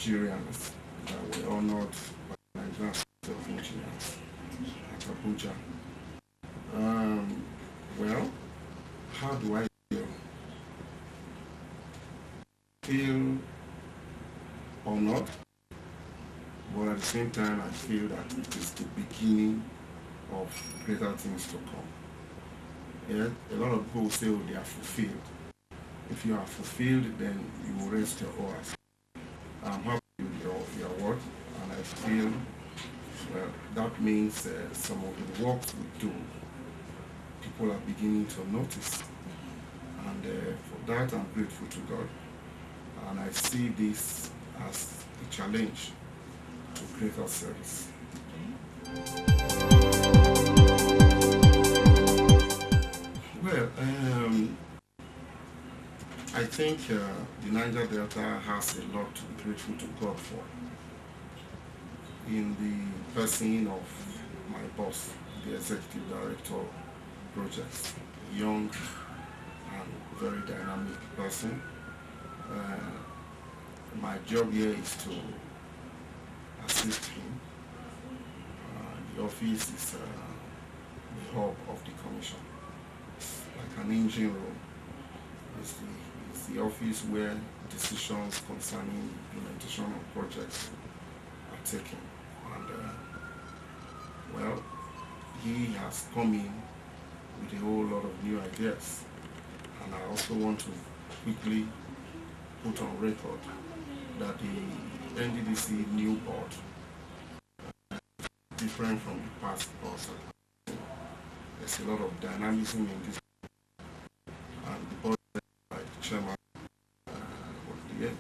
Nigerians that were honored by the Nigerian Society of Engineers at Abuja. Well, how do I feel? Feel honored, but at the same time I feel that it is the beginning of greater things to come. Yeah, a lot of people say, oh, they are fulfilled. If you are fulfilled, then you will rest your oars. I'm happy with your work, and I feel well, that means some of the work we do, people are beginning to notice. And for that, I'm grateful to God. And I see this as a challenge to greater service. Well, I think the Niger Delta has a lot to be grateful to God for. In the person of my boss, the Executive Director of Projects, a young and very dynamic person. My job here is to assist him. The office is the hub of the commission. It's like an engine room. It's the office where decisions concerning implementation of projects are taken. And well, he has come in with a whole lot of new ideas. And I also want to quickly put on record that the NDDC new board is different from the past boards. There's a lot of dynamism in this, and the board by the chairman,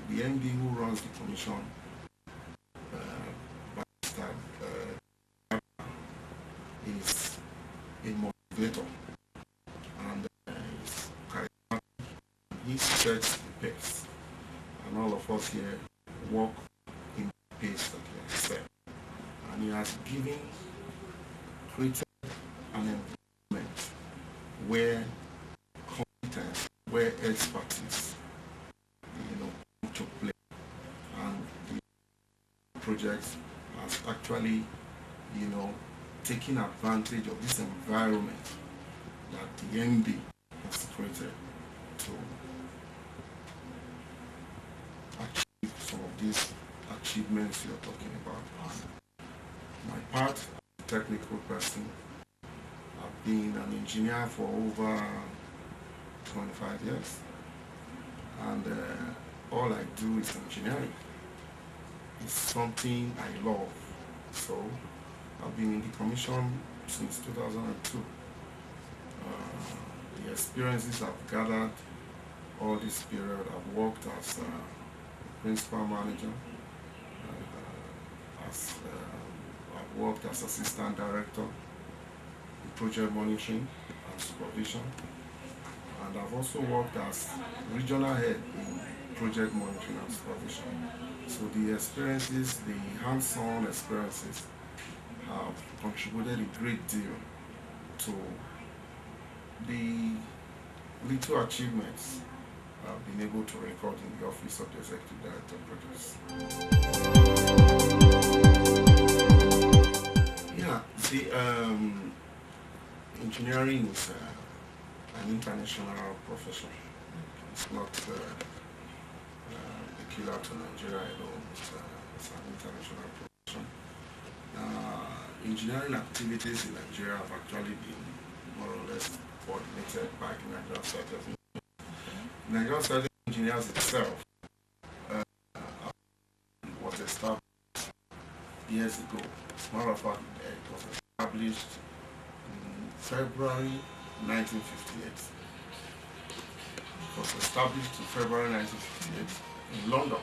the MD who runs the commission, is a motivator, and he's charismatic. He sets the pace, and all of us here walk in the pace that he has set. And he has created an environment where competence, where expertise, come to play, and the project has actually, taking advantage of this environment that the MD has created to achieve some of these achievements you're talking about. My part, as a technical person, I've been an engineer for over 25 years, and all I do is engineering. It's something I love, so I've been in the commission since 2002. The experiences I've gathered all this period, I've worked as principal manager, I've worked as assistant director in project monitoring and supervision, and I've also worked as regional head in project monitoring and supervision. So the experiences, the hands-on experiences, have contributed a great deal to the little achievements I've been able to record in the office of the Executive Director of Projects. Yeah, see, engineering is an international profession. It's not peculiar to Nigeria alone. It's an international profession. Engineering activities in Nigeria have actually been more or less coordinated by the Nigerian Society of Engineers. The Nigerian Society of Engineers itself was established years ago. As a matter of fact, it was established in February 1958. It was established in February 1958 in London.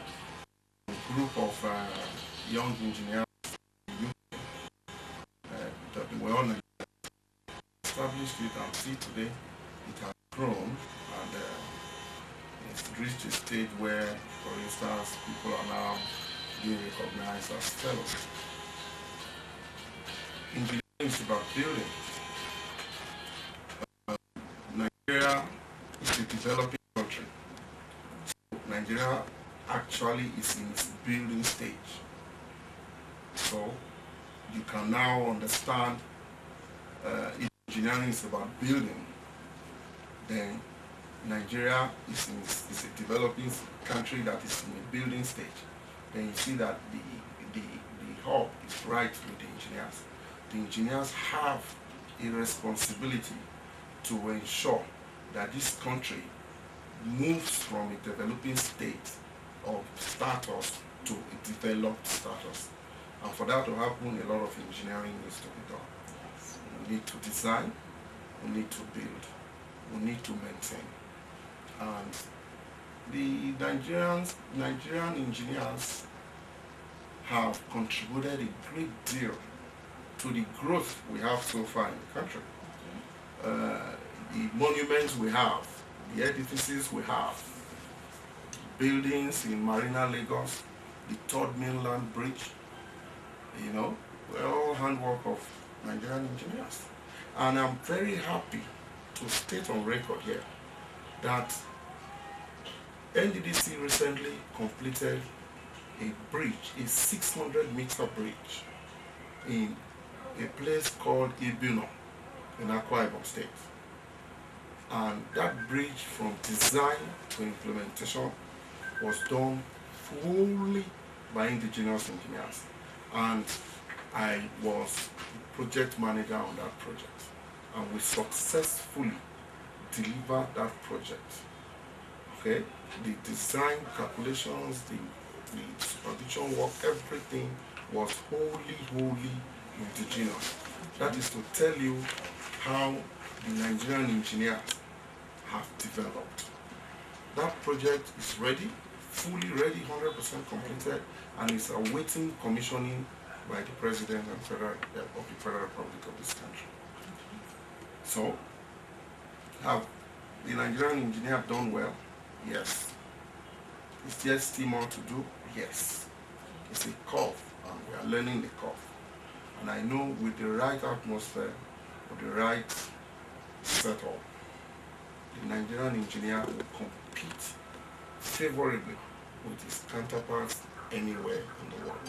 A group of young engineers that were all established it, and see today it has grown, and it's reached a stage where, for instance, people are now being recognized as fellows. Engineering is about building. Nigeria is a developing country. So Nigeria actually is in its building stage. So you can now understand if engineering is about building, then Nigeria is a developing country that is in a building stage. Then you see that the hub is right with the engineers. The engineers have a responsibility to ensure that this country moves from a developing state of status to a developed status. And for that to happen, a lot of engineering needs to be done. We need to design, we need to build, we need to maintain. And the Nigerian engineers have contributed a great deal to the growth we have so far in the country. The monuments we have, the edifices we have, buildings in Marina, Lagos, the third mainland bridge, you know, we're all handwork of Nigerian engineers. And I'm very happy to state on record here that NDDC recently completed a bridge, a 600-meter bridge in a place called Ibino in Akwa Ibom State. And that bridge, from design to implementation, was done fully by indigenous engineers. And I was project manager on that project. And we successfully delivered that project. Okay? The design, calculations, the supervision work, everything was wholly indigenous. That is to tell you how the Nigerian engineers have developed. That project is ready, fully ready, 100% completed, and is awaiting commissioning by the President and Federal of the Federal Republic of this country. So, have the Nigerian engineer done well? Yes. Is there still more to do? Yes. It's a curve, and we are learning the curve. And I know with the right atmosphere, with the right setup, the Nigerian engineer will compete favorably with his counterparts anywhere in the world.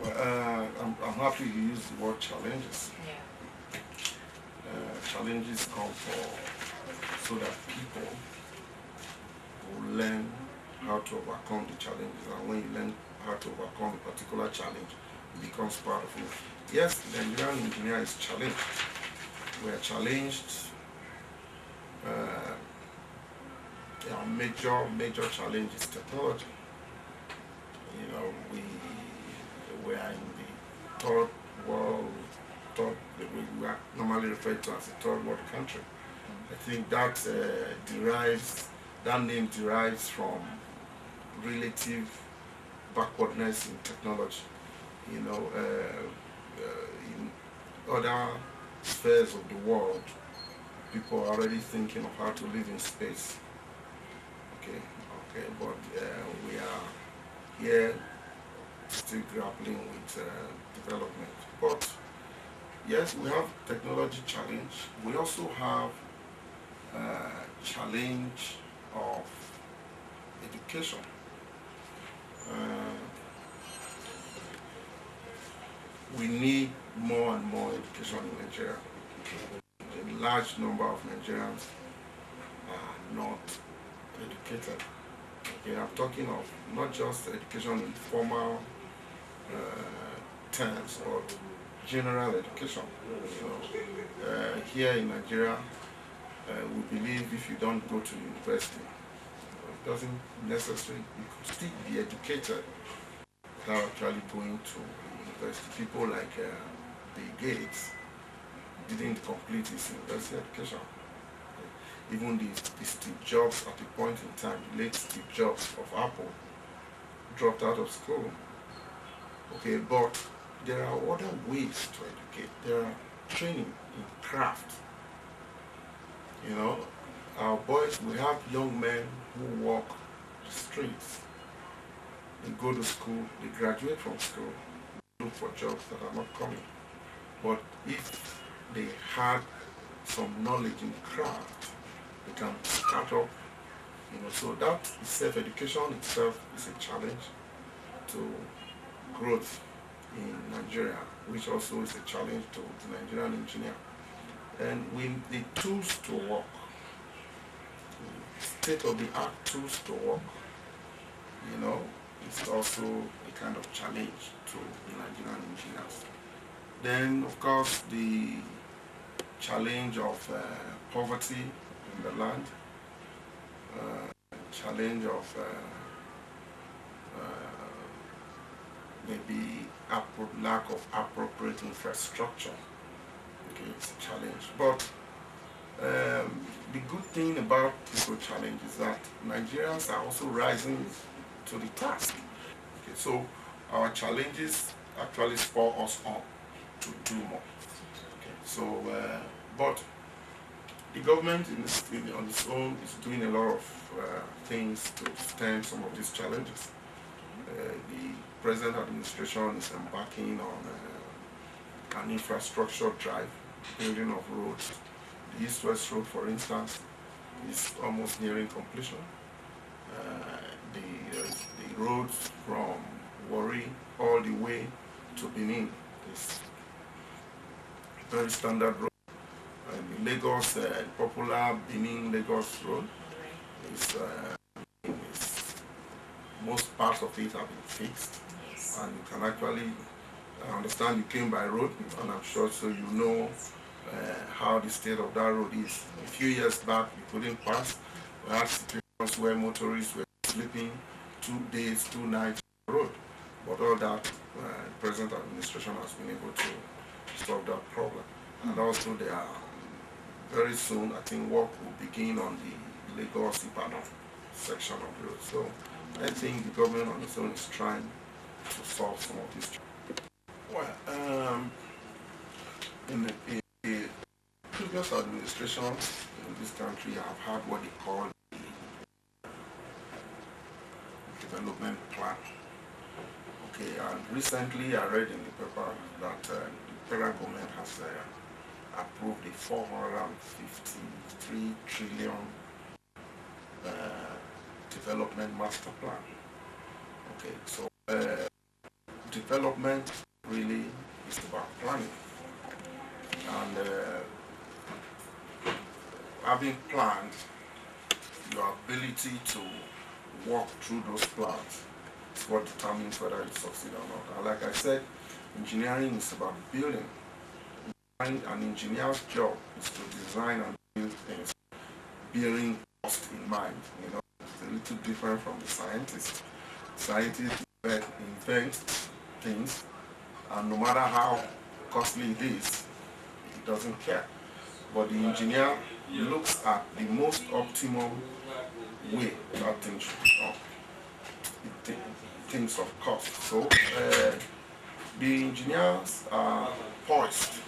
Well, I'm happy you use the word challenges. Yeah. Challenges come so that people will learn how to overcome the challenges, and when you learn how to overcome a particular challenge, it becomes part of you. Yes, the Nigerian engineer is challenged. We are challenged. Our major challenge is technology. You know, we are in the third world, we are normally referred to as a third world country. I think that name derives from relative backwardness in technology. You know, in other spheres of the world, people are already thinking of how to live in space. Okay, but we are here still grappling with development. But yes, we have technology challenge. We also have challenge of education. We need more and more education in Nigeria. A large number of Nigerians are not educated. Okay, I'm talking of not just education in formal terms, but general education. Here in Nigeria, we believe if you don't go to university, it doesn't necessarily, you could still be educated without actually going to university. People like Bill Gates didn't complete his university education. Even the Steve Jobs, at a point in time, the late Steve Jobs of Apple, dropped out of school. Okay, but there are other ways to educate. There are training in craft. You know, our boys, we have young men who walk the streets. They go to school, they graduate from school, look for jobs that are not coming. But if they had some knowledge in craft, they can startup. So that self-education itself is a challenge to growth in Nigeria, which also is a challenge to the Nigerian engineer. And with the tools to work, state-of-the-art tools to work, it's also a kind of challenge to the Nigerian engineers. Then, of course, the challenge of poverty in the land, challenge of maybe lack of appropriate infrastructure. Okay, it's a challenge. But the good thing about this whole challenge is that Nigerians are also rising to the task. Okay, so our challenges actually spur us on to do more. Okay, so but the government on its own is doing a lot of things to stem some of these challenges. The present administration is embarking on an infrastructure drive, building of roads. The East-West Road, for instance, is almost nearing completion. The roads from Warri all the way to Benin is very standard road. And the Lagos, popular Benin-Lagos road is most parts of it have been fixed, and you can actually understand you came by road, and I'm sure so you know how the state of that road is. A few years back, you couldn't pass. We had situations where motorists were sleeping 2 days, 2 nights on the road. But all that, the present administration has been able to solve that problem. And also, there are very soon, I think, work will begin on the Lagos-Ibadan section of the road. So I think the government on its own is trying to solve some of these challenges. Well, in the previous administrations in this country have had what they call the development plan. Okay, and recently I read in the paper that the federal government has approved a 453 trillion development master plan. Okay, so development really is about planning, and having planned, your ability to walk through those plans is what determines whether you succeed or not. And like I said, engineering is about building. An engineer's job is to design and build things, bearing cost in mind. It's a little different from the scientist. Scientists invent things, and no matter how costly it is, he doesn't care. But the engineer looks at the most optimal way that thing should be done. It thinks of cost. So the engineers are poised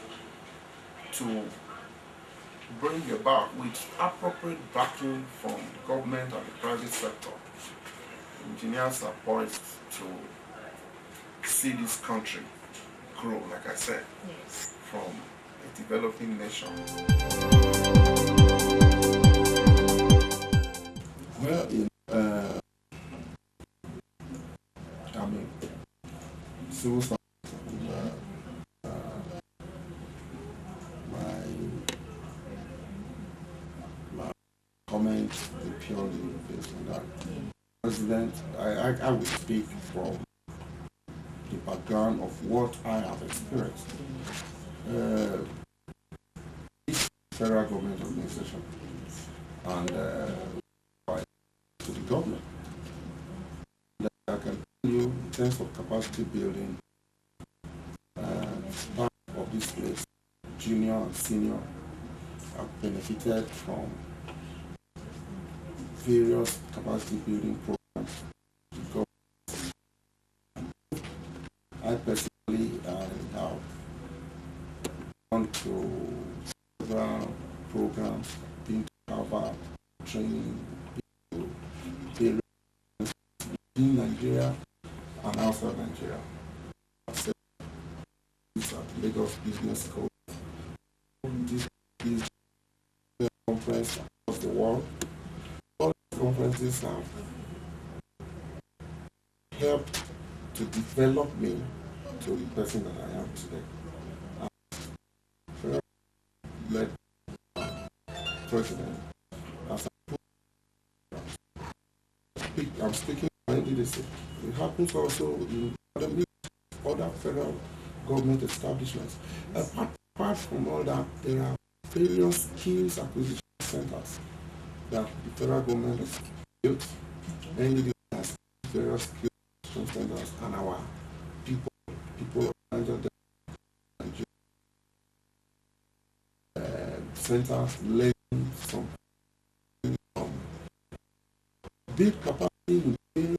to bring about, with appropriate backing from the government and the private sector, engineers are poised to see this country grow, like I said, from a developing nation. Well, civil science, my comment is purely based on that. President, I will speak from the background of what I have experienced. Federal government organization and to the government. I can tell you, in terms of capacity building, part of this place, junior and senior, have benefited from various capacity building programs. I personally have gone to several programs, been to Harvard, training people in Nigeria and outside Nigeria. I've said this at Lagos Business School. This is a conference across the world. conferences have helped to develop me to the person that I am today. Led president, as I'm speaking on NDDC. It happens also in other federal government establishments. Apart from all that, there are various skills acquisition centers that the federal government has built. NDDC has various skills acquisition centers, and our people of centers learn some build capacity in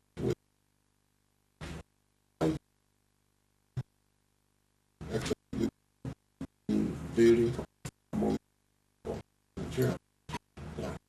building